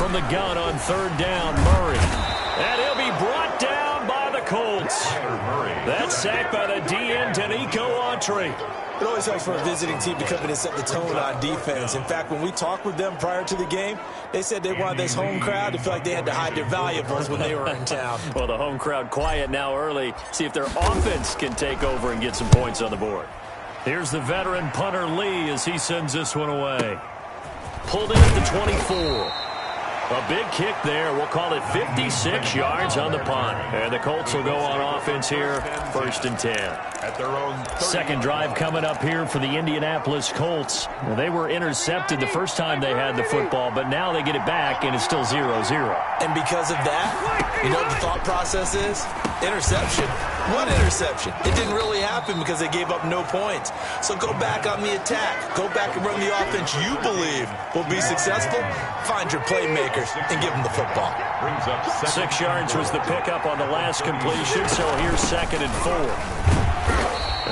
from the gun on third down, Murray. And he'll be brought down by the Colts. That's sacked by the DN, Danico Autry. It always helps for a visiting team to come in and set the tone on defense. In fact, when we talked with them prior to the game, they said they wanted this home crowd to feel like they had to hide their valuables when they were in town. Well, the home crowd quiet now early. See if their offense can take over and get some points on the board. Here's the veteran punter Lee as he sends this one away. Pulled in at the 24. A big kick there. We'll call it 56 yards on the punt. And the Colts will go on offense here, 1st and 10. At their own second drive coming up here for the Indianapolis Colts. Well, they were intercepted the first time they had the football, but now they get it back, and it's still 0-0. And because of that, you know what the thought process is? Interception. What interception? It didn't really happen because they gave up no points. So go back on the attack. Go back and run the offense you believe will be successful. Find your playmakers and give them the football. 6 yards was the pickup on the last completion, so here's 2nd and 4.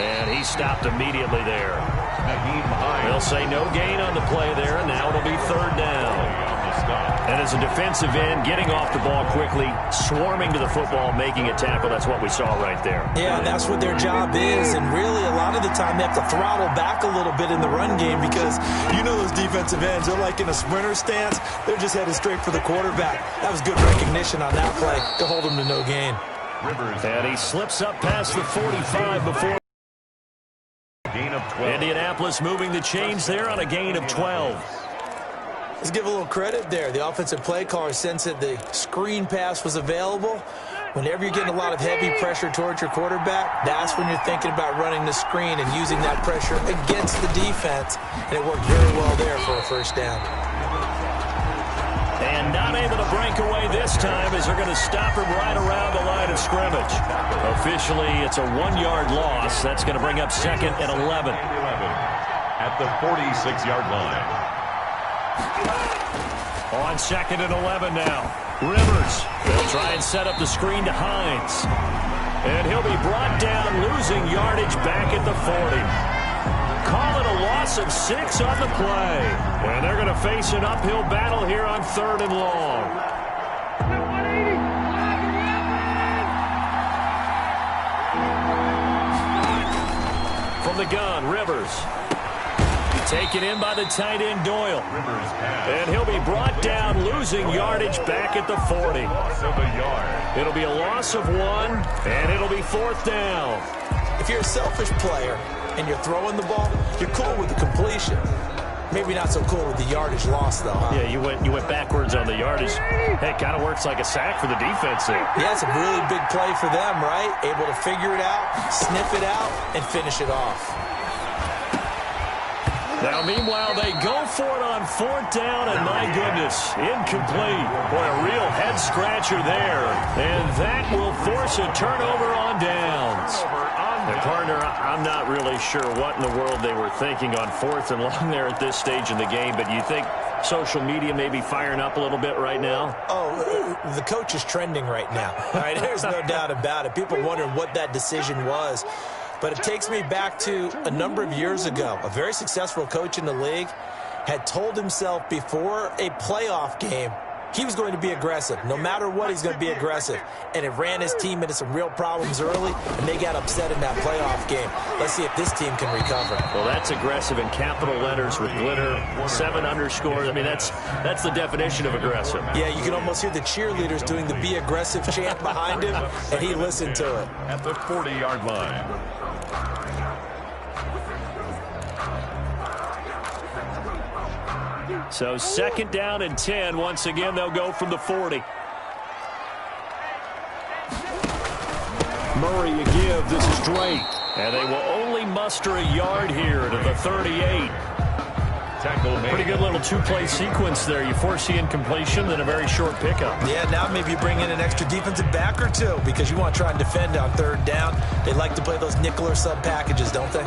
And he stopped immediately there. They'll say no gain on the play there, and now it'll be 3rd down. And as a defensive end, getting off the ball quickly, swarming to the football, making a tackle, that's what we saw right there. Yeah, that's what their job is, and really a lot of the time they have to throttle back a little bit in the run game because you know those defensive ends, they're like in a sprinter stance. They're just headed straight for the quarterback. That was good recognition on that play to hold them to no gain. And he slips up past the 45 before. Gain of 12. Indianapolis moving the chains there on a gain of 12. Let's give a little credit there. The offensive play caller sensed that the screen pass was available. Whenever you're getting a lot of heavy pressure towards your quarterback, that's when you're thinking about running the screen and using that pressure against the defense. And it worked very well there for a 1st down. And not able to break away this time as they're going to stop him right around the line of scrimmage. Officially, it's a 1-yard loss. That's going to bring up 2nd and 11. At the 46-yard line. On 2nd and 11 now. Rivers will try and set up the screen to Hines. And he'll be brought down, losing yardage back at the 40. Call it a loss of 6 on the play. And they're going to face an uphill battle here on 3rd and long. From the gun, Rivers. Taken in by the tight end, Doyle. And he'll be brought down, losing yardage back at the 40. It'll be a loss of 1, and it'll be 4th down. If you're a selfish player and you're throwing the ball, you're cool with the completion. Maybe not so cool with the yardage loss, though, huh? Yeah, you went backwards on the yardage. Hey, it kind of works like a sack for the defense there. Yeah, it's a really big play for them, right? Able to figure it out, sniff it out, and finish it off. Now, meanwhile, they go for it on 4th down, and my goodness, incomplete. Boy, a real head-scratcher there. And that will force a turnover on downs. And, partner, I'm not really sure what in the world they were thinking on 4th and long there at this stage in the game, but you think social media may be firing up a little bit right now? Oh, the coach is trending right now. All right, there's no doubt about it. People wondering what that decision was. But it takes me back to a number of years ago. A very successful coach in the league had told himself before a playoff game he was going to be aggressive. No matter what, he's going to be aggressive. And it ran his team into some real problems early, and they got upset in that playoff game. Let's see if this team can recover. Well, that's aggressive in capital letters with glitter, 7 underscores. I mean, that's the definition of aggressive. Yeah, you can almost hear the cheerleaders doing the Be Aggressive chant behind him, and he listened to it. At the 40-yard line. So 2nd down and 10. Once again, they'll go from the 40. Murray a give. This is Drake. And they will only muster a yard here to the 38. Pretty good little 2-play sequence there. You force the incompletion, then a very short pickup. Yeah, now maybe you bring in an extra defensive back or two because you want to try and defend on 3rd down. They like to play those nickel or sub packages, don't they?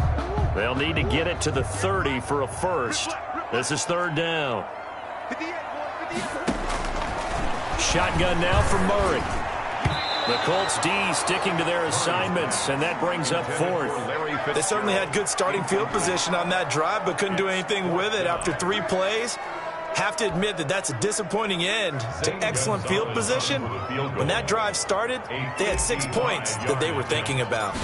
They'll need to get it to the 30 for a 1st. This is 3rd down. Shotgun now for Murray. The Colts D sticking to their assignments, and that brings up 4th. They certainly had good starting field position on that drive, but couldn't do anything with it after 3 plays. Have to admit that that's a disappointing end to excellent field position. When that drive started, they had 6 points that they were thinking about.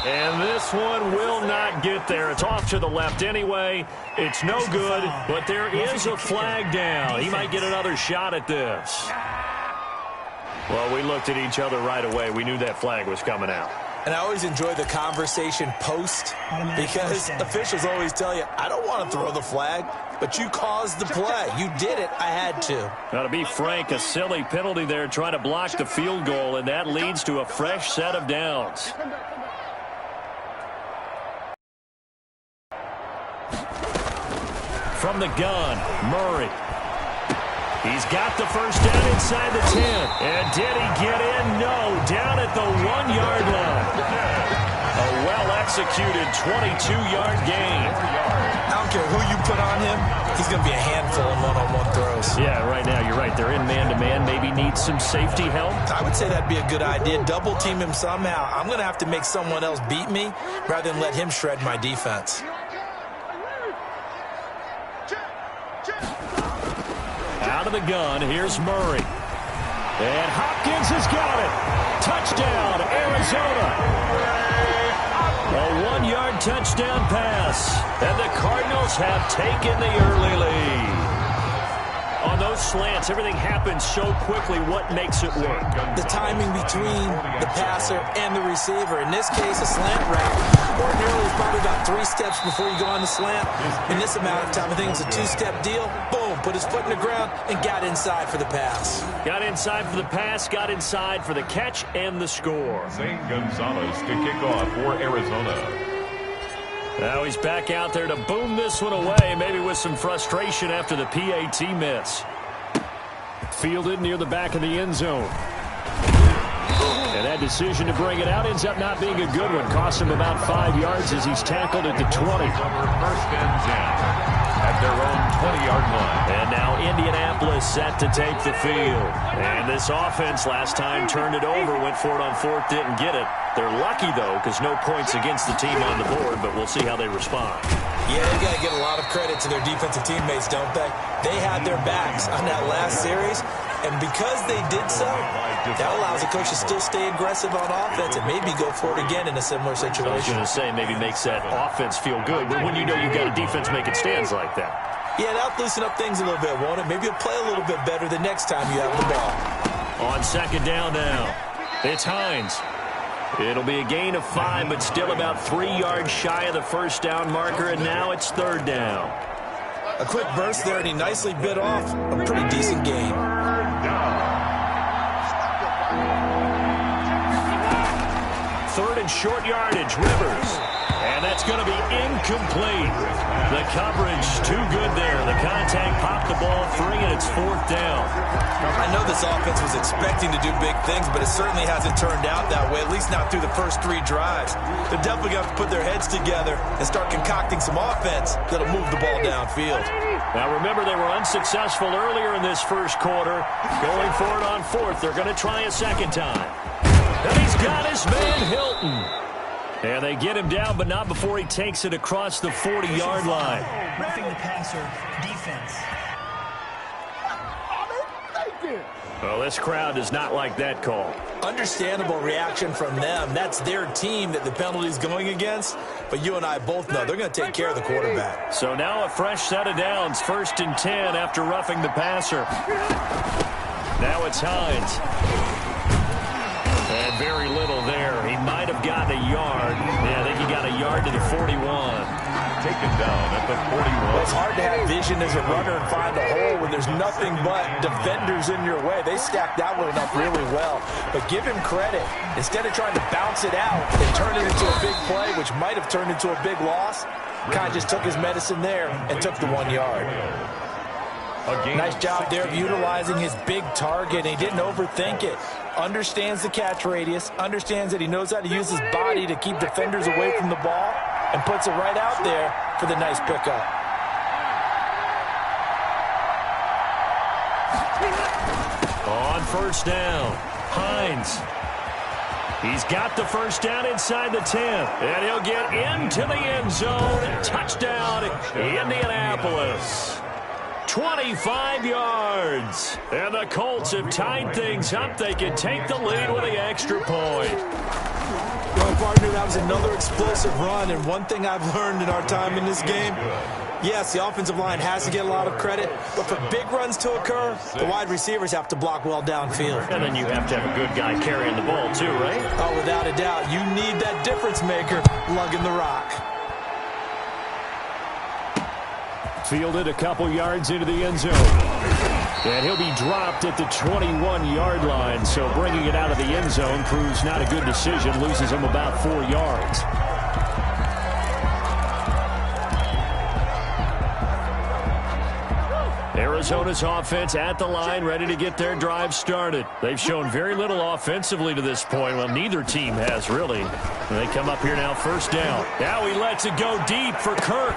And this one will not get there. It's off to the left anyway. It's no good, but there is a flag down. He might get another shot at this. Well, we looked at each other right away. We knew that flag was coming out. And I always enjoy the conversation post because officials always tell you, I don't want to throw the flag, but you caused the play. You did it. I had to. Now, to be frank, a silly penalty there trying to block the field goal, and that leads to a fresh set of downs. From the gun, Murray. He's got the first down inside the 10. And did he get in? No. Down at the 1-yard line. A well-executed 22-yard gain. I don't care who you put on him. He's going to be a handful in one-on-one throws. Yeah, right now, you're right. They're in man-to-man. Maybe need some safety help. I would say that'd be a good idea. Double team him somehow. I'm going to have to make someone else beat me rather than let him shred my defense. Out of the gun, here's Murray. And Hopkins has got it. Touchdown, Arizona. A 1-yard touchdown pass. And the Cardinals have taken the early lead. On those slants, everything happens so quickly. What makes it work? The timing between the passer and the receiver. In this case, a slant route. Ordinarily, it's probably about 3 steps before you go on the slant. In this amount of time, I think it's a 2-step deal. Boom, put his foot in the ground and got inside for the pass. Got inside for the pass, got inside for the catch and the score. Zane Gonzalez to kick off for Arizona. Now he's back out there to boom this one away, maybe with some frustration after the PAT miss. Fielded near the back of the end zone. And that decision to bring it out ends up not being a good one. Costs him about 5 yards as he's tackled at the 20. First and 10 at their own 20-yard line. And now Indianapolis set to take the field. And this offense last time turned it over, went for it on fourth, didn't get it. They're lucky, though, because no points against the team on the board, but we'll see how they respond. Yeah, they got to give a lot of credit to their defensive teammates, don't they? They had their backs on that last series, and because they did so, that allows the coach to still stay aggressive on offense and maybe go for it again in a similar situation. I was going to say, maybe makes that offense feel good, but when you know you've got a defense making stands like that. Yeah, that'll loosen up things a little bit, won't it? Maybe you'll play a little bit better the next time you have the ball. On second down now, it's Hines. It'll be a gain of 5, but still about 3 yards shy of the first down marker, and now it's third down. A quick burst there, and he nicely bit off a pretty decent gain. Third and short yardage, Rivers. And that's going to be incomplete. The coverage too good there. The contact popped the ball free, and it's fourth down. I know this offense was expecting to do big things, but it certainly hasn't turned out that way, at least not through the first 3 drives. They're definitely going to have to put their heads together and start concocting some offense that'll move the ball downfield. Now, remember, they were unsuccessful earlier in this first quarter. Going for it on fourth. They're going to try a second time. And he's got his man, Hilton. And they get him down, but not before he takes it across the 40-yard line. Roughing the passer, defense. Well, this crowd does not like that call. Understandable reaction from them. That's their team that the penalty's going against. But you and I both know they're going to take care of the quarterback. So now a fresh set of downs. First and 10 after roughing the passer. Now it's Hines. And very little there. He might have gotten a yard. Yeah, I think he got a yard to the 41. Taken down at the 41. Well, it's hard to have vision as a runner and find a hole when there's nothing but defenders in your way. They stacked that one up really well. But give him credit. Instead of trying to bounce it out and turn it into a big play, which might have turned into a big loss, kind of just took his medicine there and took the 1 yard. Nice job there of utilizing his big target. He didn't overthink it. Understands the catch radius, understands that he knows how to use his body to keep defenders away from the ball, and puts it right out there for the nice pickup. On first down, Hines. He's got the first down inside the 10. And he'll get into the end zone. Touchdown, Indianapolis. 25 yards. And the Colts have tied things up. They can take the lead with the extra point. Well, partner, that was another explosive run. And one thing I've learned in our time in this game, yes, the offensive line has to get a lot of credit, but for big runs to occur, the wide receivers have to block well downfield. And then you have to have a good guy carrying the ball too, right? Oh, without a doubt. You need that difference maker lugging the rock. Fielded a couple yards into the end zone. And he'll be dropped at the 21-yard line, so bringing it out of the end zone proves not a good decision, loses him about 4 yards. Arizona's offense at the line, ready to get their drive started. They've shown very little offensively to this point. Well, neither team has, really. And they come up here now, first down. Now he lets it go deep for Kirk.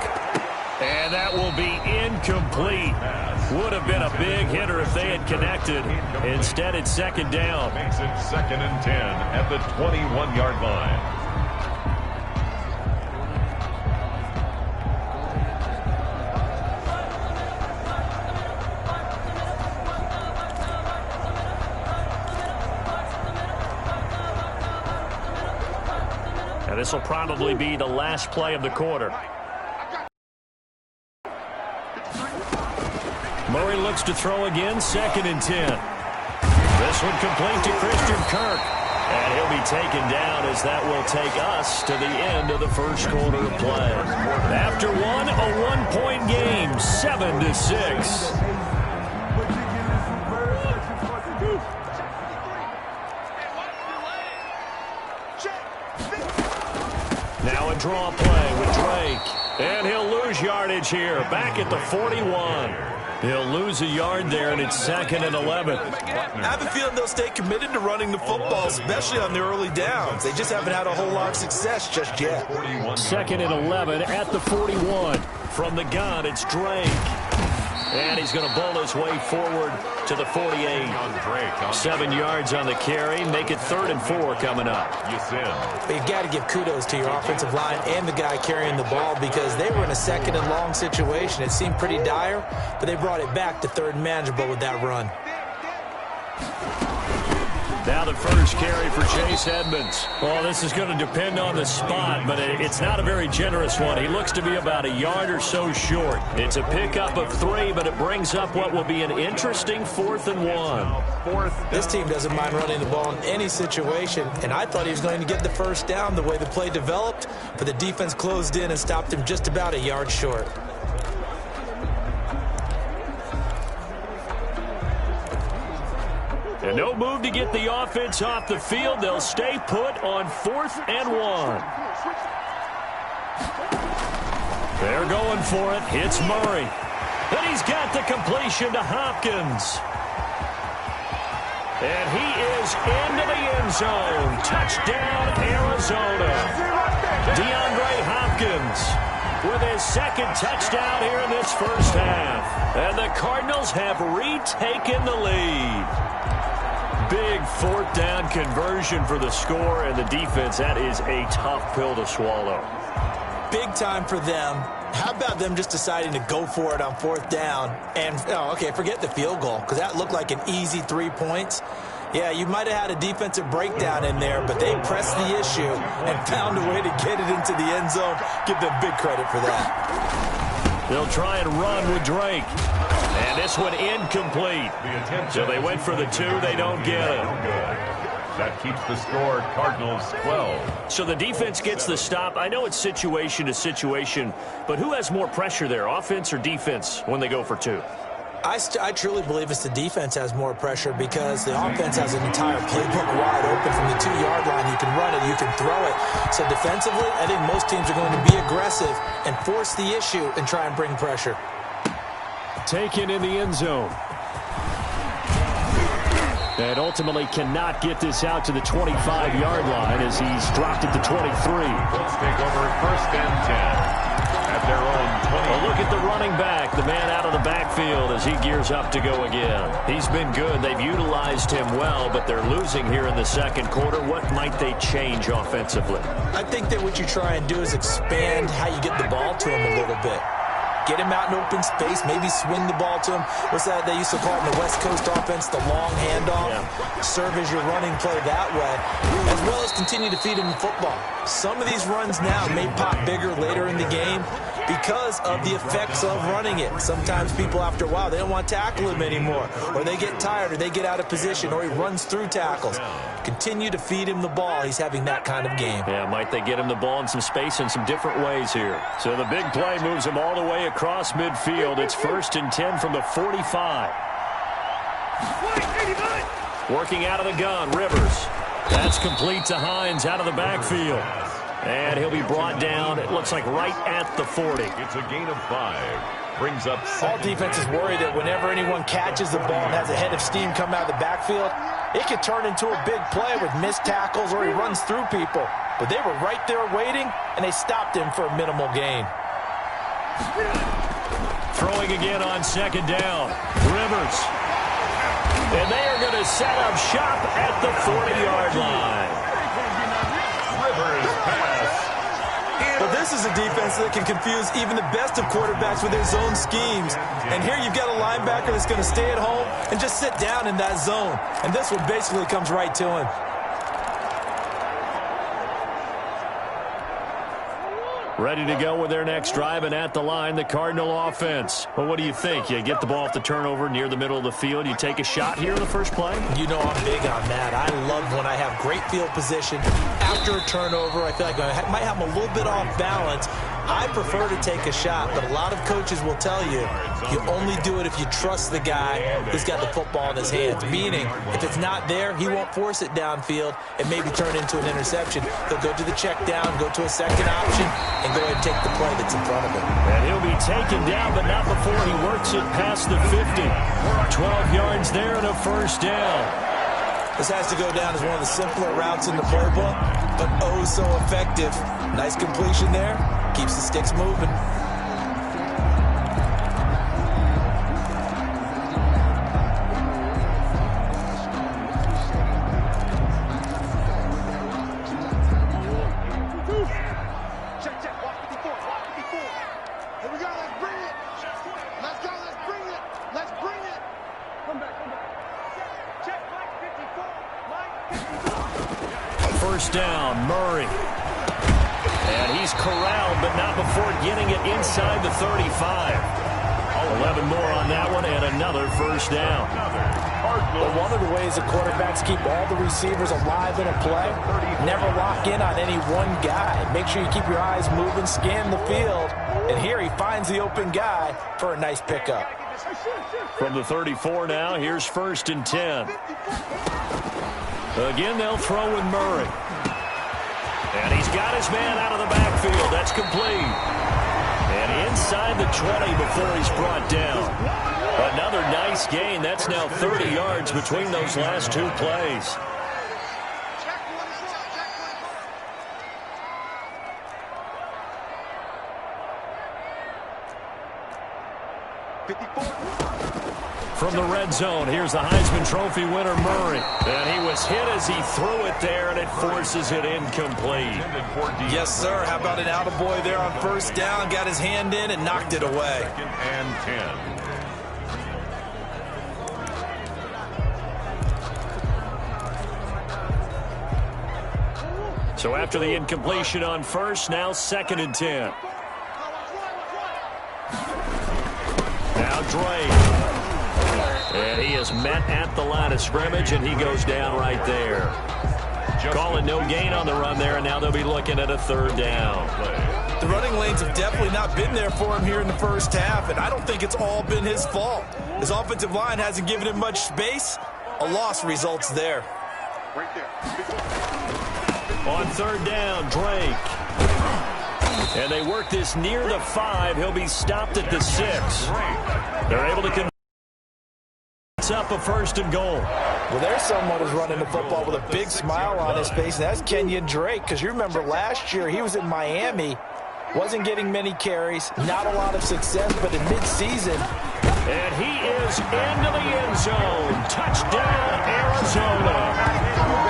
And that will be incomplete. Would have been a big hitter if they had connected. Instead, it's second down. Makes it 2nd and 10 at the 21-yard line. And this will probably be the last play of the quarter. Murray looks to throw again, 2nd and 10. This one complete to Christian Kirk. And he'll be taken down as that will take us to the end of the first quarter of play. After one, a one-point game, 7-6. Now a draw play with Drake. And he'll lose yardage here, back at the 41. He'll lose a yard there, and it's 2nd and 11. I have a feeling they'll stay committed to running the football, especially on the early downs. They just haven't had a whole lot of success just yet. 2nd and 11 at the 41. From the gun, it's Drake. And he's going to bowl his way forward to the 48. 7 yards on the carry. Make it 3rd and 4 coming up. But you've got to give kudos to your offensive line and the guy carrying the ball because they were in a 2nd and long situation. It seemed pretty dire, but they brought it back to 3rd and manageable with that run. Now the first carry for Chase Edmonds. Well, this is going to depend on the spot, but it's not a very generous one. He looks to be about a yard or so short. It's a pickup of 3, but it brings up what will be an interesting 4th and 1. This team doesn't mind running the ball in any situation, and I thought he was going to get the first down the way the play developed, but the defense closed in and stopped him just about a yard short. And no move to get the offense off the field. They'll stay put on 4th and 1. They're going for it. It's Murray. And he's got the completion to Hopkins. And he is into the end zone. Touchdown, Arizona. DeAndre Hopkins with his 2nd touchdown here in this first half. And the Cardinals have retaken the lead. Big 4th down conversion for the score, and the defense, that is a tough pill to swallow. Big time for them. How about them just deciding to go for it on 4th down? And, forget the field goal, because that looked like an easy 3 points. Yeah, you might have had a defensive breakdown in there, but they pressed the issue and found a way to get it into the end zone. Give them big credit for that. They'll try and run with Drake. And this one incomplete. So they went for the 2. They don't get it. That keeps the score Cardinals 12. So the defense gets the stop. I know it's situation to situation, but who has more pressure there, offense or defense, when they go for 2? I truly believe it's the defense has more pressure because the offense has an entire playbook wide open from the 2-yard line. You can run it, you can throw it. So defensively, I think most teams are going to be aggressive and force the issue and try and bring pressure. Taken in the end zone. And ultimately cannot get this out to the 25-yard line as he's dropped at the 23. Let's take over 1st and 10 at their own 20. Well, look at the running back, the man out of the backfield as he gears up to go again. He's been good. They've utilized him well, but they're losing here in the second quarter. What might they change offensively? I think that what you try and do is expand how you get the ball to him a little bit. Get him out in open space, maybe swing the ball to him. What's that they used to call it in the West Coast offense, the long handoff? Yeah. Serve as your running play that way, as well as continue to feed him the football. Some of these runs now may pop bigger later in the game because of the effects of running it. Sometimes people, after a while, they don't want to tackle him anymore, or they get tired, or they get out of position, or he runs through tackles. Continue to feed him the ball. He's having that kind of game. Yeah, might they get him the ball in some space in some different ways here. So the big play moves him all the way across midfield. It's 1st and 10 from the 45. Working out of the gun, Rivers. That's complete to Hines out of the backfield. And he'll be brought down, it looks like, right at the 40. It's a gain of 5. Brings up all defenses worry that whenever anyone catches the ball and has a head of steam come out of the backfield, it could turn into a big play with missed tackles or he runs through people. But they were right there waiting, and they stopped him for a minimal gain. Throwing again on 2nd down. Rivers. And they are going to set up shop at the 40-yard line. Rivers pass. Well, this is a defense that can confuse even the best of quarterbacks with their zone schemes. And here you've got a linebacker that's going to stay at home and just sit down in that zone. And this one basically comes right to him. Ready to go with their next drive, and at the line, the Cardinal offense. Well, what do you think? You get the ball off the turnover near the middle of the field. You take a shot here in the first play? You know I'm big on that. I love when I have great field position. After a turnover, I feel like I might have them a little bit off balance. I prefer to take a shot, but a lot of coaches will tell you, you only do it if you trust the guy who's got the football in his hands. Meaning, if it's not there, he won't force it downfield and maybe turn into an interception. He'll go to the check down, go to a second option, and go ahead and take the play that's in front of him. And he'll be taken down, but not before he works it past the 50. 12 yards there and a first down. This has to go down as one of the simpler routes in the playbook, but oh so effective. Nice completion there. Keeps the sticks moving. First down, Murray. And he's corralled, but not before getting it inside the 35. 11 more on that one, and another first down. But one of the ways the quarterbacks keep all the receivers alive in a play, never lock in on any one guy. Make sure you keep your eyes moving, scan the field, and here he finds the open guy for a nice pickup. From the 34 now, here's 1st and 10. Again, they'll throw with Murray. And he's got his man out of the backfield. That's complete. And inside the 20 before he's brought down. Another nice gain. That's now 30 yards between those last two plays. From the red zone, here's the Heisman Trophy winner, Murray. And he was hit as he threw it there, and it forces it incomplete. Yes, sir. How about an attaboy there on first down? Got his hand in and knocked it away. 2nd and 10. So after the incompletion on first, now 2nd and 10. Now Drake. And he is met at the line of scrimmage, and he goes down right there. Calling no gain on the run there, and now they'll be looking at a 3rd down. The running lanes have definitely not been there for him here in the first half, and I don't think it's all been his fault. His offensive line hasn't given him much space. A loss results there. On 3rd down, Drake. And they work this near the 5. He'll be stopped at the 6. They're able to up a 1st and goal. Well, there's someone who's running the football with a big smile on his face, and that's Kenyon Drake, because you remember last year he was in Miami Wasn't getting many carries, not a lot of success, but in midseason. And he is into the end zone. Touchdown, Arizona.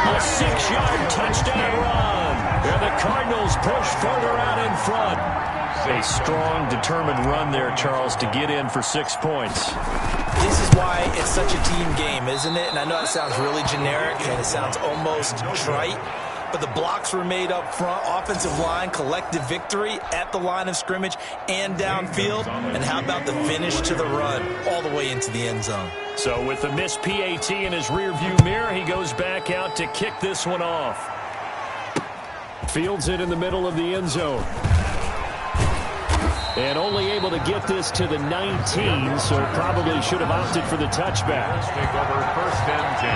A 6-yard touchdown run. And the Cardinals push further out in front. A strong, determined run there, Charles, to get in for 6 points. This is why it's such a team game, isn't it? And I know it sounds really generic and it sounds almost trite, but the blocks were made up front, offensive line, collective victory at the line of scrimmage and downfield. And how about the finish to the run all the way into the end zone? So with the missed PAT in his rearview mirror, he goes back out to kick this one off. Fields it in the middle of the end zone. And only able to get this to the 19, so probably should have opted for the touchback. Take over 1st and 10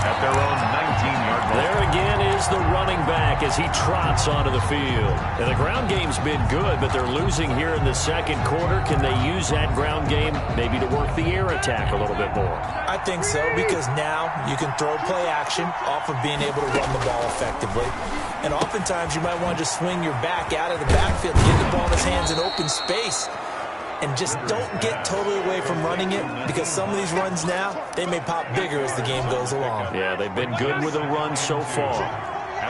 at their own 19-yard line. There again is the running back as he trots onto the field. And the ground game's been good, but they're losing here in the second quarter. Can they use that ground game maybe to work the air attack a little bit more? I think so, because now you can throw play action off of being able to run the ball effectively. And oftentimes you might want to just swing your back out of the backfield to get the ball in his hands in open space. And just don't get totally away from running it, because some of these runs now, they may pop bigger as the game goes along. Yeah, they've been good with the run so far.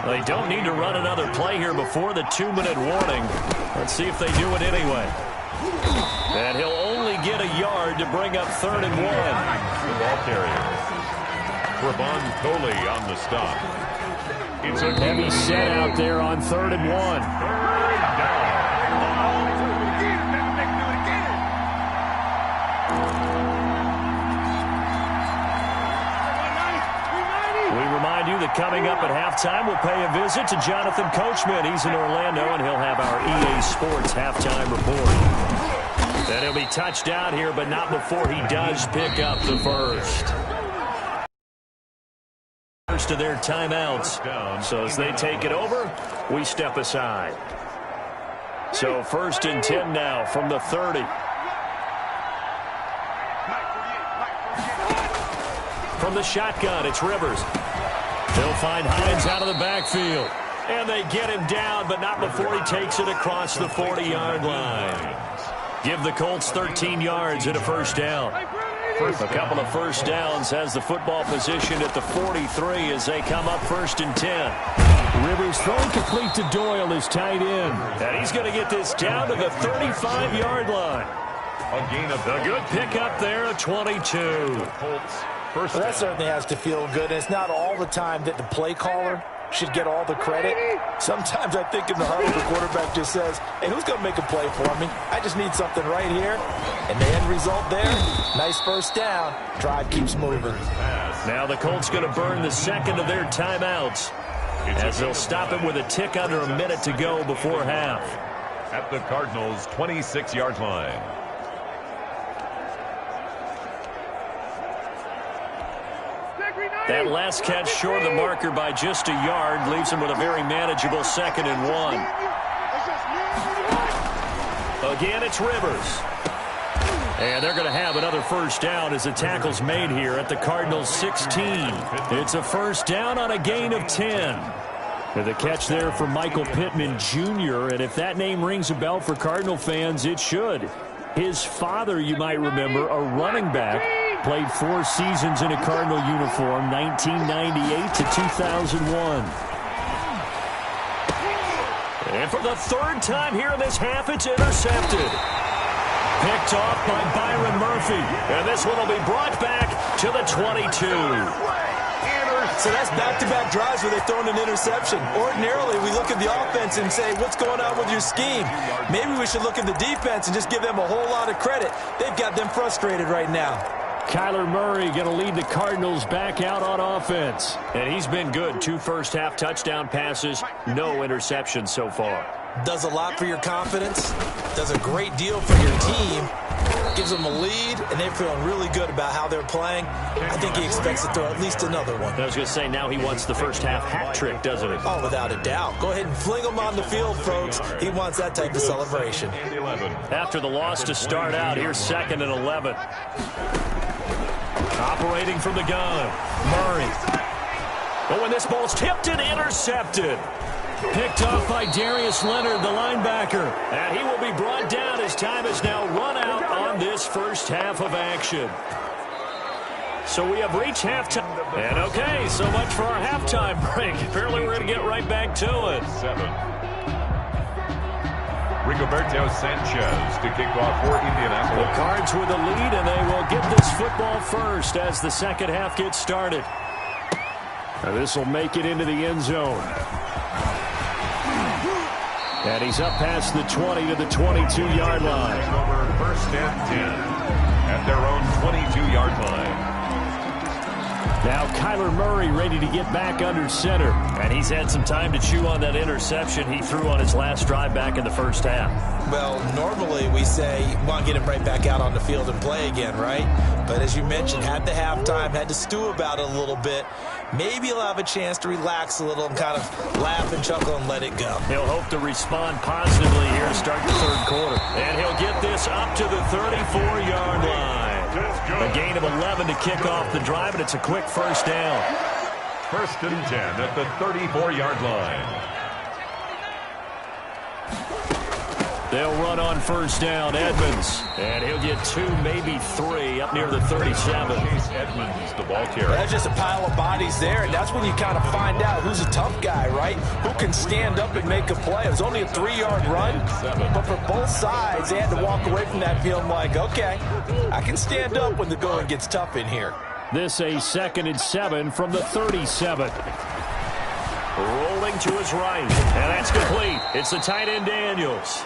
They don't need to run another play here before the 2-minute warning. Let's see if they do it anyway. And he'll only get a yard to bring up 3rd and 1. The ball carrier. Trevon Coley on the stop. It's a heavy set out there on 3rd and 1. Coming up at halftime, we'll pay a visit to Jonathan Coachman. He's in Orlando, and he'll have our EA Sports halftime report. And he'll be touched out here, but not before he does pick up the first. First of their timeouts. So as they take it over, we step aside. So 1st and 10 now from the 30. From the shotgun, it's Rivers. They'll find Hines out of the backfield. And they get him down, but not before he takes it across the 40-yard line. Give the Colts 13 yards and a first down. A couple of first downs has the football position at the 43 as they come up 1st and 10. Rivers throwing complete to Doyle, his tight end. And he's going to get this down to the 35-yard line. A good pickup there at 22. Well, that certainly has to feel good. It's not all the time that the play caller should get all the credit. Sometimes I think in the huddle, the quarterback just says, hey, who's going to make a play for me? I just need something right here. And the end result there, nice first down. Drive keeps moving. Now the Colts going to burn the second of their timeouts as they'll stop it with a tick under a minute to go before half. At the Cardinals' 26-yard line. That last catch short of the marker by just a yard leaves him with a very manageable 2nd and 1. Again, it's Rivers. And they're going to have another first down as the tackle's made here at the Cardinals' 16. It's a first down on a gain of 10. And the catch there for Michael Pittman Jr., and if that name rings a bell for Cardinal fans, it should. His father, you might remember, a running back, played 4 seasons in a Cardinal uniform, 1998 to 2001. And for the 3rd time here in this half, it's intercepted. Picked off by Byron Murphy. And this one will be brought back to the 22. So that's back-to-back drives where they throw an interception. Ordinarily, we look at the offense and say, what's going on with your scheme? Maybe we should look at the defense and just give them a whole lot of credit. They've got them frustrated right now. Kyler Murray going to lead the Cardinals back out on offense. And he's been good. 2 first-half touchdown passes, no interceptions so far. Does a lot for your confidence, does a great deal for your team, gives them a lead, and they're feeling really good about how they're playing. I think he expects to throw at least another one. I was going to say, now he wants the first-half hat trick, doesn't he? Oh, without a doubt. Go ahead and fling him on the field, folks. He wants that type of celebration. After the loss to start out, here's 2nd and 11. Operating from the gun, Murray. But when this ball's tipped and intercepted. Picked off by Darius Leonard, the linebacker. And he will be brought down as time has now run out on this first half of action. So we have reached halftime. And okay, so much for our halftime break. Apparently we're going to get right back to it. 7. Rigoberto Sanchez to kick off for Indianapolis. The Cards with the lead, and they will get this football first as the second half gets started. And this will make it into the end zone. And he's up past the 20 to the 22-yard line. Over first and 10 at their own 22-yard line. Now Kyler Murray ready to get back under center. And he's had some time to chew on that interception he threw on his last drive back in the first half. Well, normally we say, want to get him right back out on the field and play again, right? But as you mentioned, had the halftime, had to stew about it a little bit. Maybe he'll have a chance to relax a little and kind of laugh and chuckle and let it go. He'll hope to respond positively here to start the third quarter. And he'll get this up to the 34-yard line. A gain of 11 to kick off the drive, and it's a quick first down. First and 10 at the 34-yard line. They'll run on first down, Edmonds. And he'll get 2, maybe 3 up near the 37. Chase Edmonds, the ball carrier. That's just a pile of bodies there, and that's when you kind of find out who's a tough guy, right? Who can stand up and make a play. It was only a 3-yard run, but for both sides, they had to walk away from that field like, okay, I can stand up when the going gets tough in here. This a 2nd and 7 from the 37. Rolling to his right, and that's complete. It's the tight end Daniels.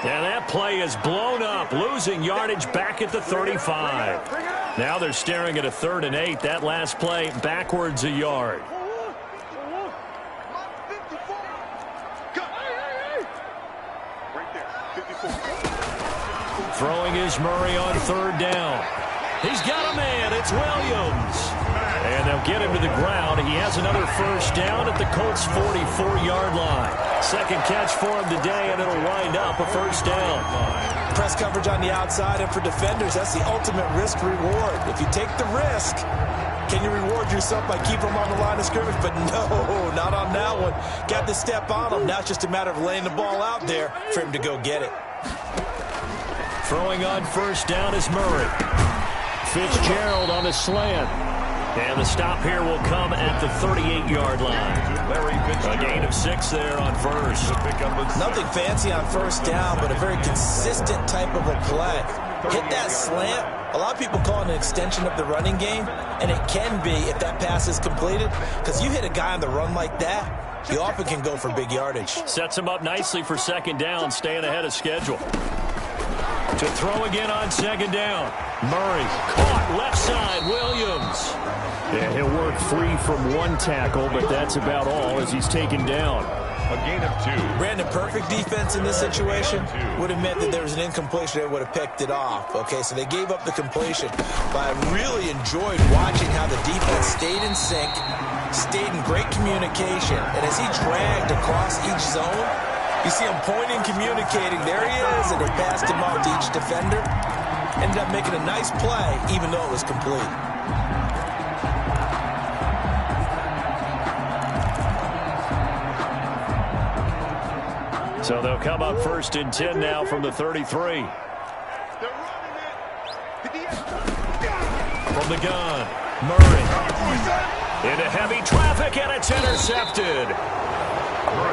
And that play is blown up, losing yardage back at the 35. Now they're staring at a 3rd and 8. That last play backwards a yard. Throwing is Murray on 3rd down. He's got a man. It's Williams. And they'll get him to the ground. He has another first down at the Colts' 44-yard line. Second catch for him today, and it'll wind up a first down. Press coverage on the outside, and for defenders, that's the ultimate risk reward. If you take the risk, can you reward yourself by keeping them on the line of scrimmage? But no, not on that one. Got to step on him. Now it's just a matter of laying the ball out there for him to go get it. Throwing on first down is Murray. Fitzgerald on the slant. And the stop here will come at the 38-yard line. A gain of 6 there on first. Nothing fancy on first down, but a very consistent type of a play. Hit that slant. A lot of people call it an extension of the running game, and it can be if that pass is completed, because you hit a guy on the run like that, you often can go for big yardage. Sets him up nicely for second down, staying ahead of schedule. To throw again on second down. Murray caught left side, Williams. Yeah, he'll work free from one tackle, but that's about all as he's taken down. A gain of 2. Brandon, perfect defense in this situation would have meant that there was an incompletion. They would have picked it off. Okay, so they gave up the completion. But I really enjoyed watching how the defense stayed in sync, stayed in great communication. And as he dragged across each zone, you see him pointing, communicating. There he is, and they passed him off to each defender. Ended up making a nice play, even though it was complete. So they'll come up first and 10 now from the 33. From the gun, Murray. Into heavy traffic, and it's intercepted.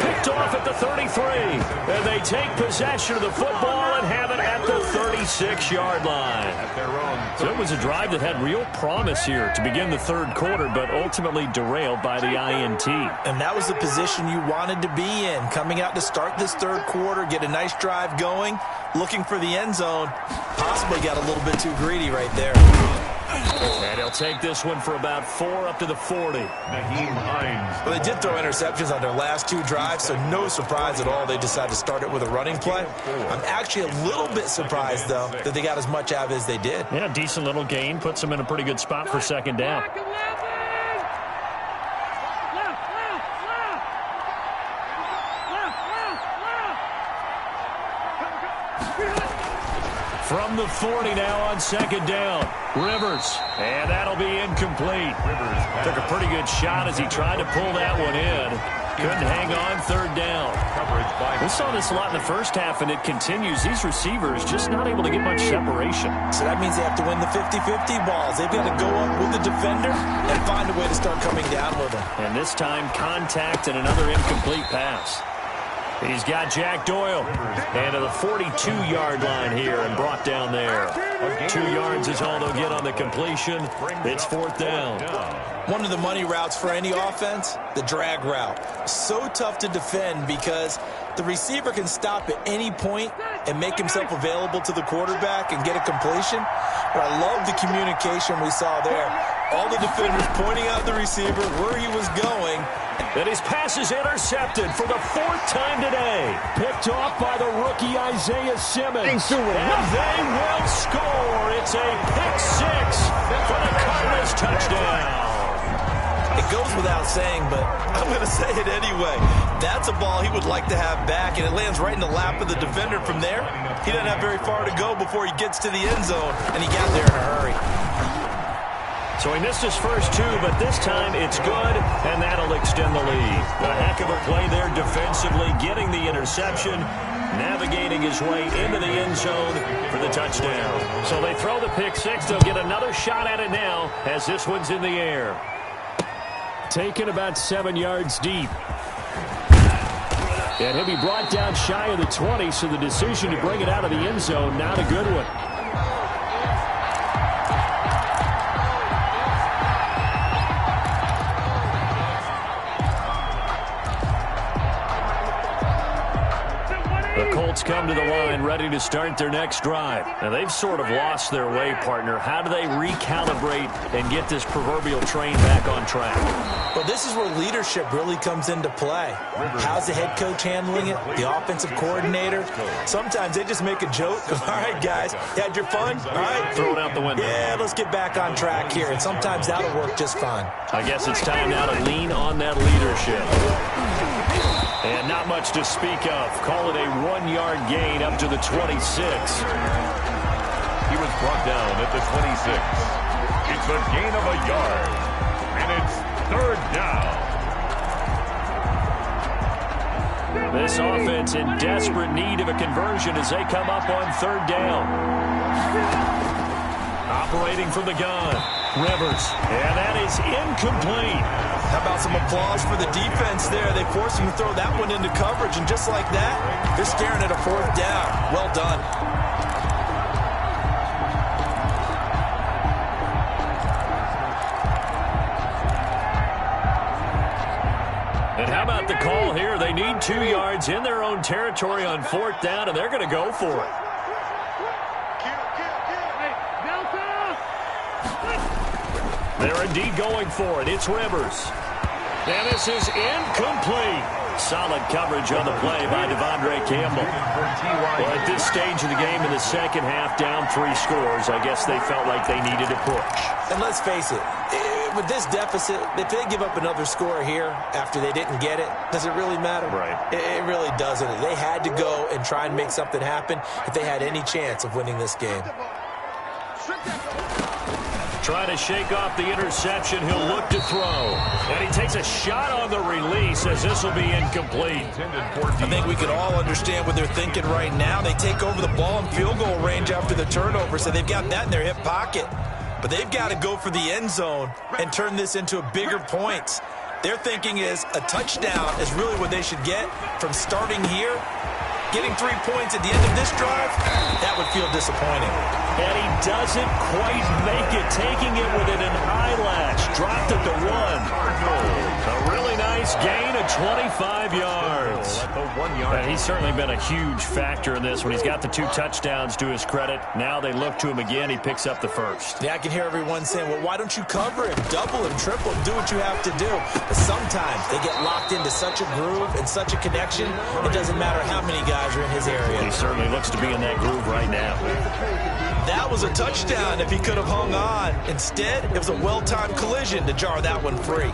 Picked off at the 33. And they take possession of the football and have it at the 36-yard line. So it was a drive that had real promise here to begin the third quarter, but ultimately derailed by the INT. And that was the position you wanted to be in, coming out to start this third quarter, get a nice drive going, looking for the end zone. Possibly got a little bit too greedy right there. And he'll take this one for about 4 up to the 40. Nyheim Hines. Well, they did throw interceptions on their last 2 drives, so no surprise at all they decided to start it with a running play. I'm actually a little bit surprised, though, that they got as much out of it as they did. Yeah, decent little gain. Puts them in a pretty good spot for second down. From the 40 now on second down. Rivers. And that'll be incomplete. Took a pretty good shot as he tried to pull that one in. Couldn't hang on third down. We saw this a lot in the first half, and it continues. These receivers just not able to get much separation. So that means they have to win the 50-50 balls. They've got to go up with the defender and find a way to start coming down with them. And this time, contact and another incomplete pass. He's got Jack Doyle. And to the 42-yard line here and brought down there. 2 yards is all they'll get on the completion. It's fourth down. One of the money routes for any offense, the drag route. So tough to defend because the receiver can stop at any point and make himself available to the quarterback and get a completion. But I love the communication we saw there. All the defenders pointing out the receiver where he was going. And his pass is intercepted for the 4th time today. Picked off by the rookie Isaiah Simmons. And they will score. It's a pick 6 for the Cardinals touchdown. It goes without saying, but I'm going to say it anyway. That's a ball he would like to have back, and it lands right in the lap of the defender from there. He doesn't have very far to go before he gets to the end zone, and he got there in a hurry. So he missed his first 2, but this time it's good, and that'll extend the lead. A heck of a play there defensively, getting the interception, navigating his way into the end zone for the touchdown. So they throw the pick 6. They'll get another shot at it now as this one's in the air. Taken about 7 yards deep. And he'll be brought down shy of the 20, so the decision to bring it out of the end zone, not a good one. Come to the line, ready to start their next drive. Now, they've sort of lost their way, partner. How do they recalibrate and get this proverbial train back on track? Well, this is where leadership really comes into play. How's the head coach handling it? The offensive coordinator? Sometimes they just make a joke. All right, guys, you had your fun? All right. Throw it out the window. Yeah, let's get back on track here. And sometimes that'll work just fine. I guess it's time now to lean on that leadership. And not much to speak of. Call it a 1-yard gain up to the 26. He was brought down at the 26. It's a gain of a yard. And it's third down. This offense in desperate need of a conversion as they come up on third down. Operating from the gun. Rivers. And that is incomplete. How about some applause for the defense there? They forced him to throw that one into coverage, and just like that, they're staring at a fourth down. Well done. And how about the call here? They need 2 yards in their own territory on fourth down, and they're going to go for it. They're indeed going for it. It's Rivers. And this is incomplete. Solid coverage on the play by Devondre Campbell. Well, at this stage of the game in the second half, down 3 scores, I guess they felt like they needed a push. And let's face it, with this deficit, if they give up another score here after they didn't get it, does it really matter? Right. It really doesn't. They had to go and try and make something happen if they had any chance of winning this game. Trying to shake off the interception. He'll look to throw. And he takes a shot on the release as this will be incomplete. I think we can all understand what they're thinking right now. They take over the ball in field goal range after the turnover, so they've got that in their hip pocket. But they've got to go for the end zone and turn this into a bigger points. Their thinking is a touchdown is really what they should get from starting here. Getting 3 points at the end of this drive, that would feel disappointing. And he doesn't quite make it, taking it within an eyelash. Dropped it to 1. A really nice gain of 25 yards. And he's certainly been a huge factor in this when he's got the 2 touchdowns to his credit. Now they look to him again. He picks up the first. Yeah, I can hear everyone saying, well, why don't you cover him, double him, triple him, do what you have to do. But sometimes they get locked into such a groove and such a connection, it doesn't matter how many guys are in his area. He certainly looks to be in that groove right now. That was a touchdown if he could have hung on. Instead, it was a well-timed collision to jar that one free.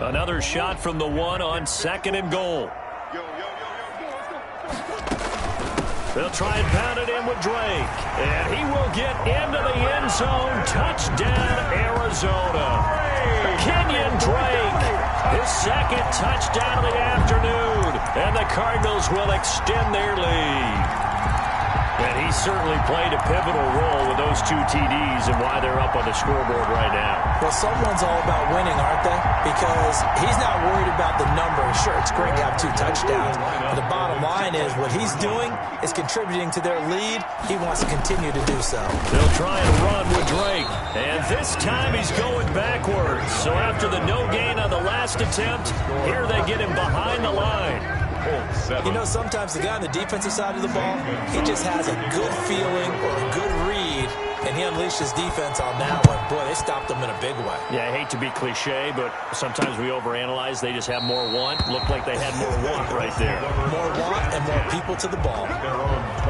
Another shot from the 1 on 2nd and goal. They'll try and pound it in with Drake. And he will get into the end zone. Touchdown, Arizona. Kenyon Drake, his second touchdown of the afternoon. And the Cardinals will extend their lead. And he certainly played a pivotal role with those 2 TDs and why they're up on the scoreboard right now. Well, someone's all about winning, aren't they? Because he's not worried about the number. Sure, it's great to have 2 touchdowns. But the bottom line is what he's doing is contributing to their lead. He wants to continue to do so. They'll try and run with Drake. And this time he's going backwards. So after the no gain on the last attempt, here they get him behind the line. You know, sometimes the guy on the defensive side of the ball, he just has a good feeling or a good read, and he unleashed his defense on that one. Boy, they stopped him in a big way. Yeah, I hate to be cliche, but sometimes we overanalyze. They just have more want. Looked like they had more want right there. More want and more people to the ball.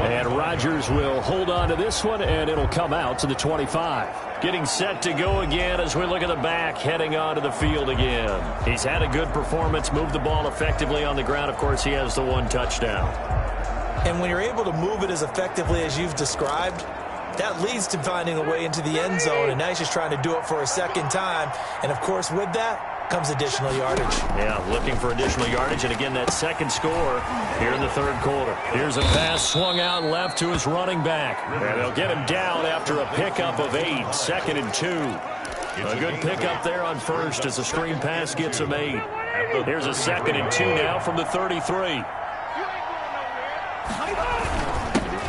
And Rodgers will hold on to this one, and it'll come out to the 25. Getting set to go again as we look at the back, heading onto the field again. He's had a good performance, moved the ball effectively on the ground. Of course, he has the 1 touchdown. And when you're able to move it as effectively as you've described, that leads to finding a way into the end zone, and now he's just trying to do it for a second time. And, of course, with that comes additional yardage. Yeah, looking for additional yardage, and again, that second score here in the third quarter. Here's a pass swung out left to his running back. And they'll get him down after a pickup of 8, 2nd and 2. A good pickup there on first as the screen pass gets him 8. Here's a 2nd and 2 now from the 33.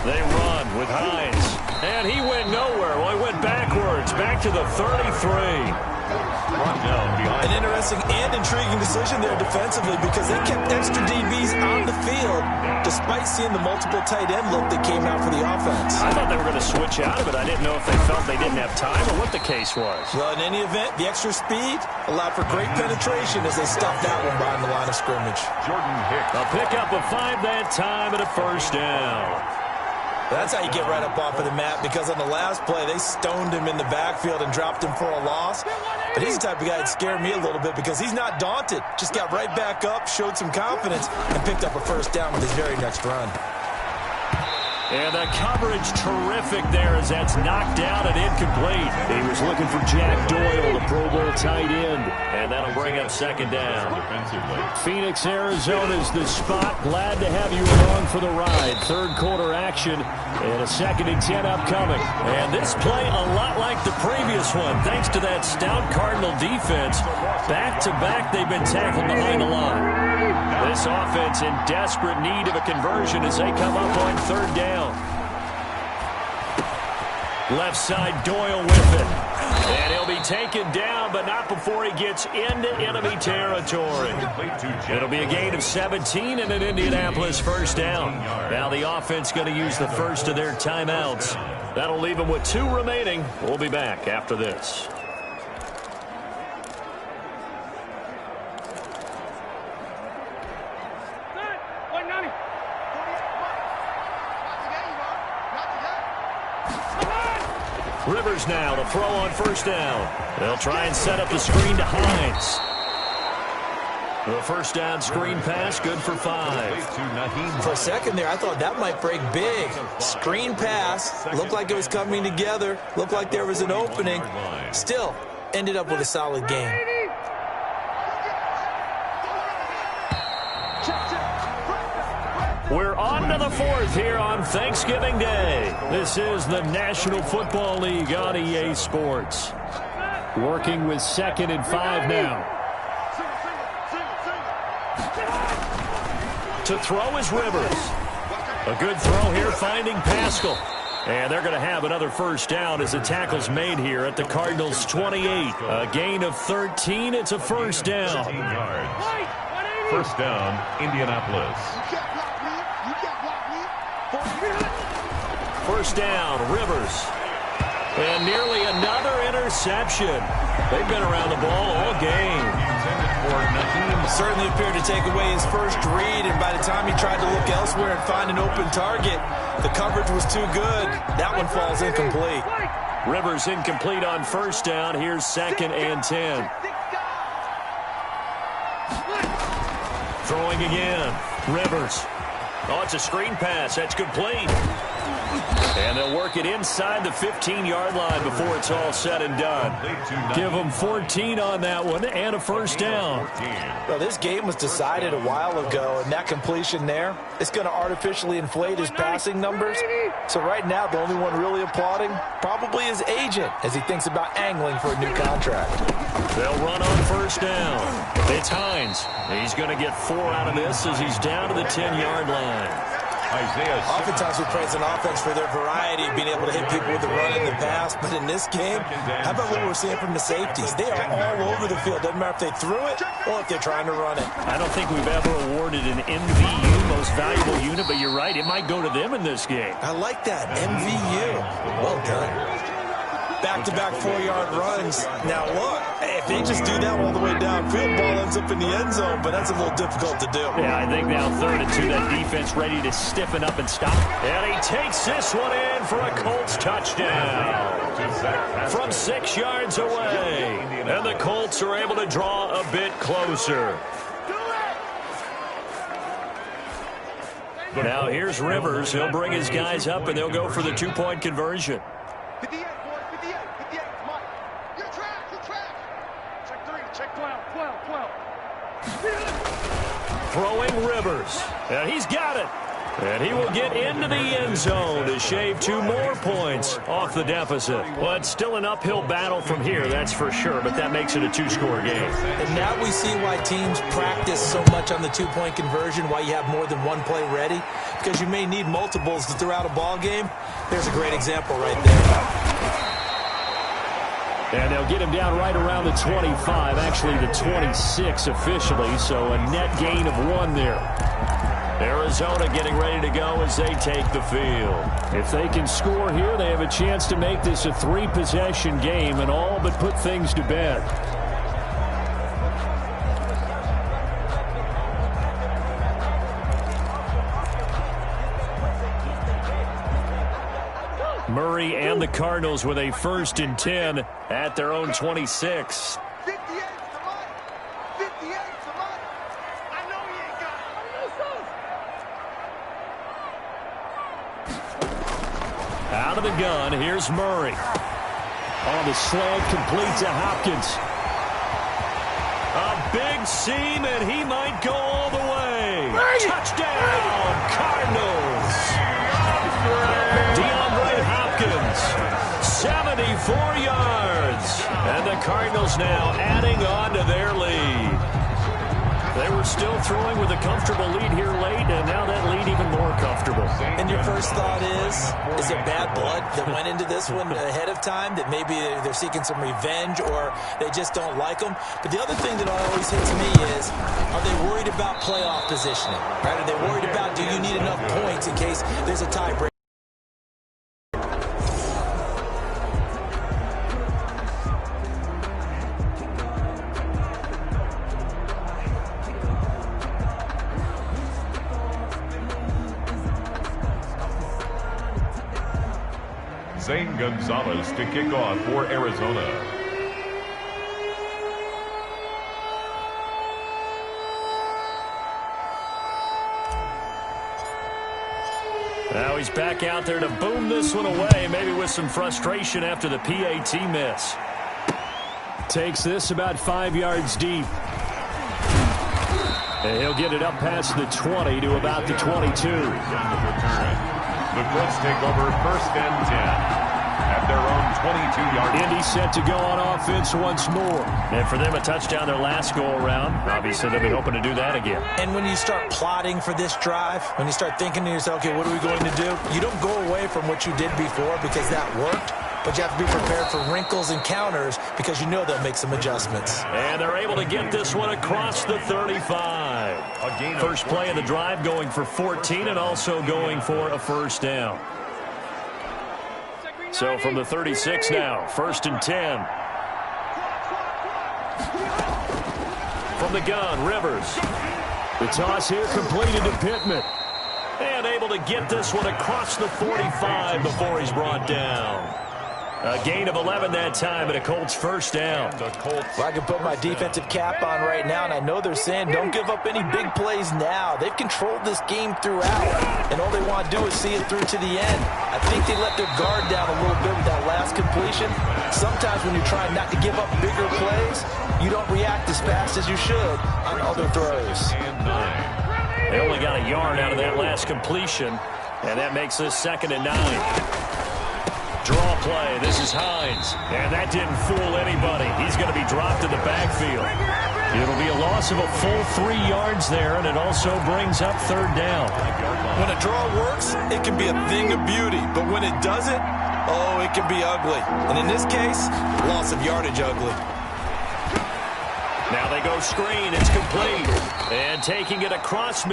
They run with Hines. And he went nowhere. Well, he went backwards, back to the 33. An interesting and intriguing decision there defensively because they kept extra DBs on the field despite seeing the multiple tight end look that came out for the offense. I thought they were going to switch out of it. I didn't know if they felt they didn't have time or what the case was. Well, in any event, the extra speed allowed for great penetration as they stuffed that one behind the line of scrimmage. Jordan Hicks. A pickup of 5 that time and a first down. That's how you get right up off of the mat because on the last play, they stoned him in the backfield and dropped him for a loss. But he's the type of guy that scared me a little bit because he's not daunted. Just got right back up, showed some confidence, and picked up a first down with his very next run. And the coverage terrific there as that's knocked out and incomplete. He was looking for Jack Doyle, the Pro Bowl tight end. And that'll bring up second down. Phoenix, Arizona's the spot. Glad to have you along for the ride. Third quarter action and a 2nd and 10 upcoming. And this play a lot like the previous one. Thanks to that stout Cardinal defense. Back-to-back, they've been tackled behind the line. This offense in desperate need of a conversion as they come up on third down. Left side, Doyle with it. And he'll be taken down, but not before he gets into enemy territory. It'll be a gain of 17 and an Indianapolis first down. Now the offense going to use the first of their timeouts. That'll leave them with 2 remaining. We'll be back after this. Rivers now to throw on first down. They'll try and set up the screen to Hines. The first down screen pass, good for 5. For a second there, I thought that might break big. Screen pass, looked like it was coming together, looked like there was an opening. Still, ended up with a solid game. We're on to the 4th here on Thanksgiving Day. This is the National Football League on EA Sports. Working with 2nd and 5 now. To throw is Rivers. A good throw here finding Pascal. And they're going to have another first down as the tackle's made here at the Cardinals' 28. A gain of 13. It's a first down. First down, Indianapolis. First down, Rivers. And nearly another interception. They've been around the ball all game. Certainly appeared to take away his first read, and by the time he tried to look elsewhere and find an open target, the coverage was too good. That one falls incomplete. Rivers incomplete on first down. Here's 2nd and 10. Throwing again. Rivers. Oh, it's a screen pass. That's complete. And they'll work it inside the 15-yard line before it's all said and done. Give them 14 on that one and a first down. Well, this game was decided a while ago, and that completion there, it's going to artificially inflate his passing numbers. So right now, the only one really applauding probably his agent as he thinks about angling for a new contract. They'll run on first down. It's Hines. He's going to get 4 out of this as he's down to the 10-yard line. Oftentimes we praise an offense for their variety, being able to hit people with the run and the pass. But in this game, how about what we're seeing from the safeties? They are all over the field. Doesn't matter if they threw it or if they're trying to run it. I don't think we've ever awarded an MVU, most valuable unit, but you're right. It might go to them in this game. I like that. MVU. Well done. Back-to-back 4-yard runs. Now, look, if they just do that all the way downfield, ball ends up in the end zone, but that's a little difficult to do. Yeah, I think now 3rd and 2, that defense ready to stiffen up and stop. And he takes this one in for a Colts touchdown from 6 yards away. And the Colts are able to draw a bit closer. Now here's Rivers. He'll bring his guys up, and they'll go for the 2-point conversion. Throwing Rivers, and he's got it. And he will get into the end zone to shave 2 more points off the deficit. Well, it's still an uphill battle from here, that's for sure, but that makes it a 2-score game. And now we see why teams practice so much on the 2-point conversion, why you have more than one play ready, because you may need multiples throughout a ball game. There's a great example right there. And they'll get him down right around the 25, actually the 26 officially, so a net gain of 1 there. Arizona getting ready to go as they take the field. If they can score here, they have a chance to make this a 3-possession game and all but put things to bed. Murray and the Cardinals with a 1st and 10 at their own 26. Out of the gun, here's Murray. On the slant, complete to Hopkins. A big seam, and he might go all the way. Touchdown, Cardinals. DeAndre Hopkins, 74 yards. And the Cardinals now adding on to their lead. They were still throwing with a comfortable lead here late, and now that lead even more comfortable. And your first thought is it bad blood that went into this one ahead of time, that maybe they're seeking some revenge or they just don't like them? But the other thing that always hits me is, are they worried about playoff positioning? Right? Are they worried about, do you need enough points in case there's a tiebreaker? Zane Gonzalez to kick off for Arizona. Now he's back out there to boom this one away, maybe with some frustration after the PAT miss. Takes this about 5 yards deep. And he'll get it up past the 20 to about the 22. The Colts take over 1st and 10 at their own 22-yard line. Indy set to go on offense once more. And for them, a touchdown their last go-around. Obviously, they'll be hoping to do that again. And when you start plotting for this drive, when you start thinking to yourself, okay, what are we going to do? You don't go away from what you did before because that worked. But you have to be prepared for wrinkles and counters because you know they'll make some adjustments. And they're able to get this one across the 35. First play of the drive going for 14 and also going for a first down. So from the 36 now, 1st and 10. From the gun, Rivers. The toss here completed to Pittman. And able to get this one across the 45 before he's brought down. A gain of 11 that time, and a Colts first down. Well, I can put my defensive cap on right now, and I know they're saying don't give up any big plays now. They've controlled this game throughout, and all they want to do is see it through to the end. I think they let their guard down a little bit with that last completion. Sometimes when you're trying not to give up bigger plays, you don't react as fast as you should on other throws. They only got a yard out of that last completion, and that makes this 2nd and 9. Draw play. This is Hines. And that didn't fool anybody. He's going to be dropped in the backfield. It'll be a loss of a full 3 yards there, and it also brings up 3rd down. When a draw works, it can be a thing of beauty. But when it doesn't, oh, it can be ugly. And in this case, loss of yardage ugly. Now they go screen. It's complete. And taking it across.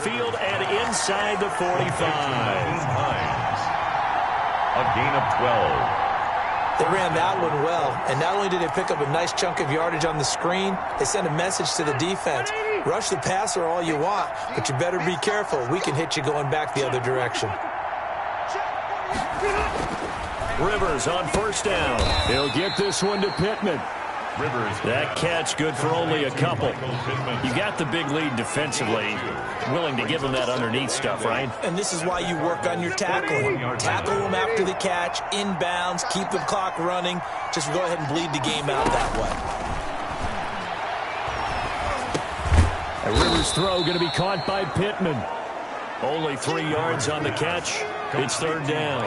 Field and inside the 45. Hines. A gain of 12. They ran that one well, and not only did they pick up a nice chunk of yardage on the screen, they sent a message to the defense. Rush the passer all you want, but you better be careful. We can hit you going back the other direction. Rivers on 1st down. He'll get this one to Pittman. That catch good for only a couple. You got the big lead defensively. Willing to give them that underneath stuff, right? And this is why you work on your tackling. Tackle them after the catch, inbounds, keep the clock running. Just go ahead and bleed the game out that A way. Rivers throw going to be caught by Pittman. Only 3 yards on the catch. It's 3rd down.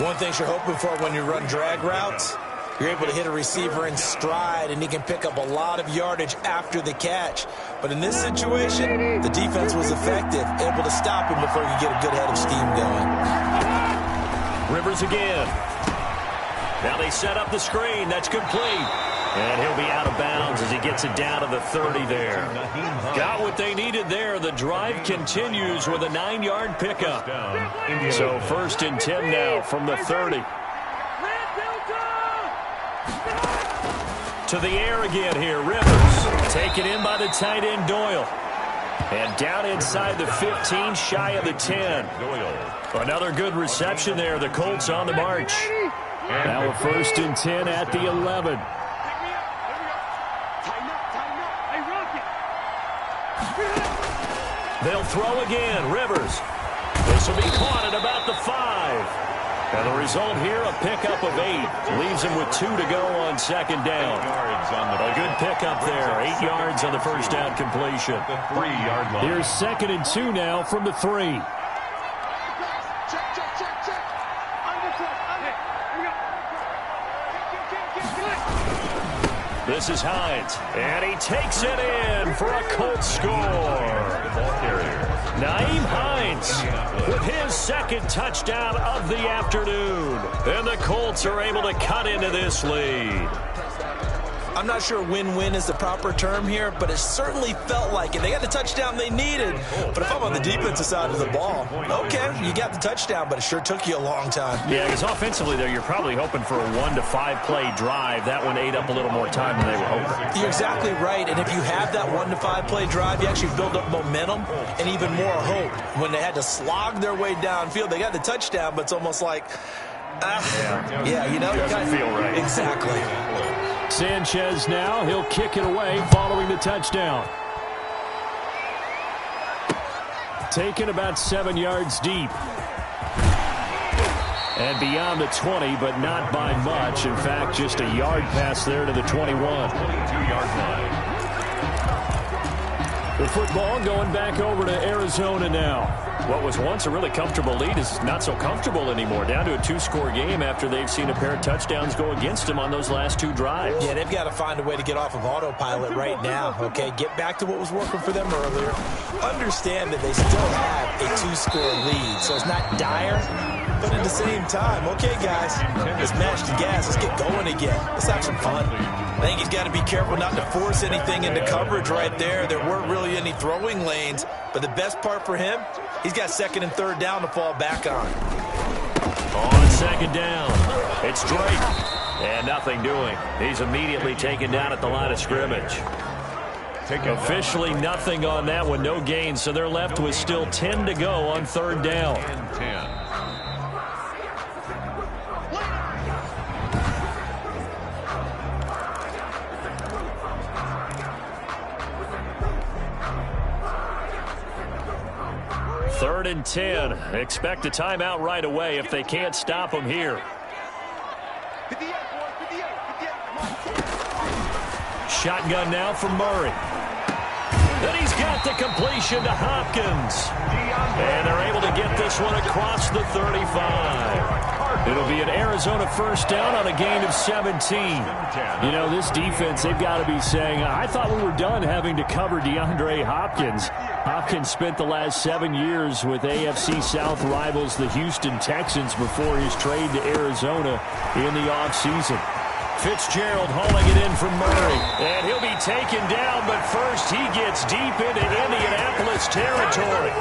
One thing you're hoping for when you run drag routes, you're able to hit a receiver in stride, and he can pick up a lot of yardage after the catch. But in this situation, the defense was effective, able to stop him before you get a good head of steam going. Rivers again. Now they set up the screen. That's complete. And he'll be out of bounds as he gets it down to the 30 there. Got what they needed there. The drive continues with a 9-yard pickup. So 1st and 10 now from the 30. To the air again here, Rivers. Taken in by the tight end, Doyle. And down inside the 15, shy of the 10. Another good reception there. The Colts on the march. Now a 1st and 10 at the 11. They'll throw again. Rivers. This will be caught at about the 5. And the result here, a pickup of 8. Leaves him with 2 to go on 2nd down. A good pickup there. 8 yards on the 1st down completion. The 3-yard line. Here's 2nd and 2 now from the 3. This is Hines. And he takes it in for a Colts score. Nyheim Hines with his 2nd touchdown of the afternoon. And the Colts are able to cut into this lead. I'm not sure win-win is the proper term here, but it certainly felt like it. They got the touchdown they needed. But if I'm on the defensive side of the ball, okay, you got the touchdown, but it sure took you a long time. Yeah, because offensively there, you're probably hoping for a 1 to 5 play drive. That one ate up a little more time than they were hoping. You're exactly right, and if you have that 1 to 5 play drive, you actually build up momentum and even more hope. When they had to slog their way downfield, they got the touchdown, but it's almost like, yeah, you know, doesn't feel right. Exactly. Sanchez now, he'll kick it away following the touchdown. Taken about 7 yards deep. And beyond the 20, but not by much. In fact, just a yard pass there to the 21. 22-yard line. The football going back over to Arizona now. What was once a really comfortable lead is not so comfortable anymore. Down to a 2-score game after they've seen a pair of touchdowns go against them on those last 2 drives. Yeah, they've got to find a way to get off of autopilot right now, okay? Get back to what was working for them earlier. Understand that they still have a 2-score lead, so it's not dire. But at the same time, okay, guys, let's match the gas. Let's get going again. Let's have some fun. I think he's got to be careful not to force anything into coverage right there. There weren't really any throwing lanes. But the best part for him, he's got 2nd and 3rd down to fall back on. On 2nd down, it's Drake. And nothing doing. He's immediately taken down at the line of scrimmage. Officially nothing on that one, no gain. So they're left with still 10 to go on 3rd down. 10. Third and 10. Expect a timeout right away if they can't stop them here. Shotgun now for Murray. Then he's got the completion to Hopkins. And they're able to get this one across the 35. It'll be an Arizona 1st down on a gain of 17. You know, this defense, they've got to be saying, I thought we were done having to cover DeAndre Hopkins. Hopkins spent the last 7 years with AFC South rivals, the Houston Texans, before his trade to Arizona in the offseason. Fitzgerald hauling it in from Murray. And he'll be taken down, but first he gets deep into Indianapolis territory.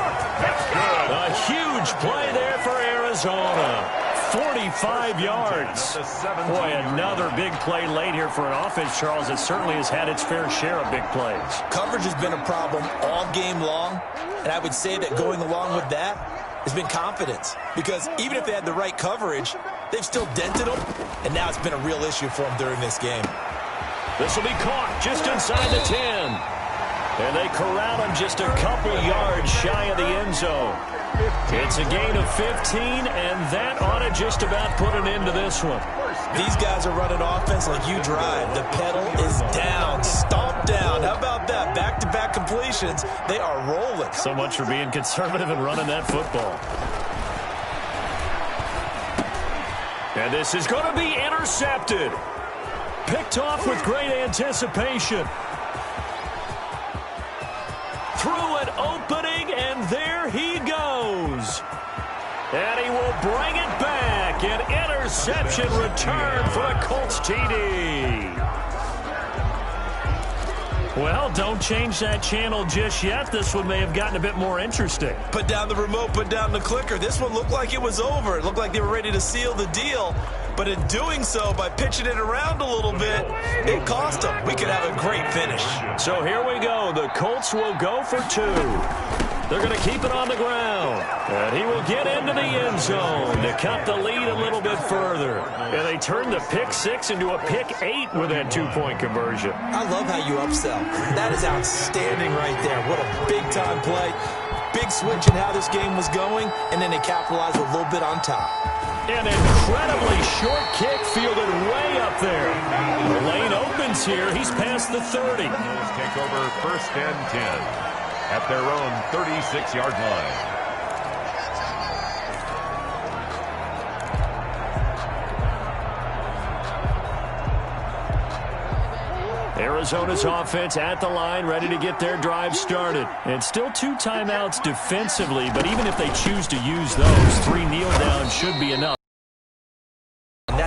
A huge play there for Arizona. 45 yards. Boy, another big play late here for an offense, Charles, that certainly has had its fair share of big plays. Coverage has been a problem all game long, and I would say that going along with that has been confidence. Because even if they had the right coverage, they've still dented them, and now it's been a real issue for them during this game. This will be caught just inside the 10. And they corral him just a couple yards shy of the end zone. It's a gain of 15, and that ought to just about put an end to this one. These guys are running offense like you drive. The pedal is down, stomp down. How about that? Back-to-back completions. They are rolling. So much for being conservative and running that football. And this is going to be intercepted. Picked off with great anticipation. Through an opening, and there he goes. And he will bring it back. An interception return for a Colts TD. Well, don't change that channel just yet. This one may have gotten a bit more interesting. Put down the remote, put down the clicker. This one looked like it was over. It looked like they were ready to seal the deal. But in doing so, by pitching it around a little bit, it cost them. We could have a great finish. So here we go. The Colts will go for 2. They're going to keep it on the ground. And he will get into the end zone to cut the lead a little bit further. And they turn the pick 6 into a pick 8 with that 2-point conversion. I love how you upsell. That is outstanding right there. What a big-time play. Big switch in how this game was going, and then they capitalized a little bit on top. An incredibly short kick fielded way up there. The lane opens here. He's past the 30. Take over 1st and 10 at their own 36-yard line. Arizona's offense at the line, ready to get their drive started. And still 2 timeouts defensively, but even if they choose to use those, 3 kneel downs should be enough.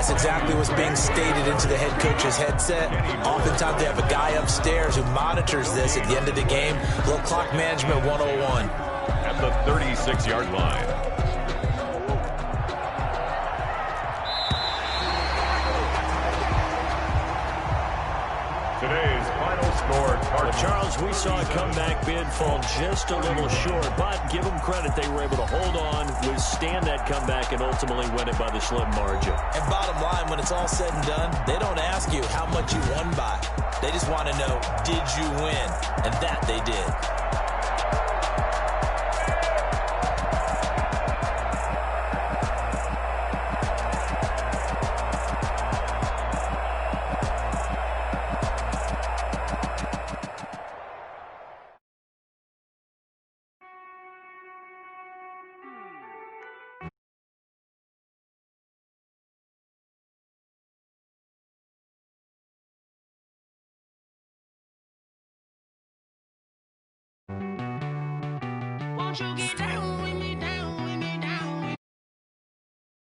that's exactly what's being stated into the head coach's headset. Oftentimes they have a guy upstairs who monitors this at the end of the game. A little clock management 101. At the 36-yard line. Today's final score, Charles, we saw a comeback bid fall just a little short, but give them credit. They were able to hold on, withstand that comeback, and ultimately win it by the slim margin. And bottom line, when it's all said and done, they don't ask you how much you won by. They just want to know, did you win? And that they did. Won't you get down?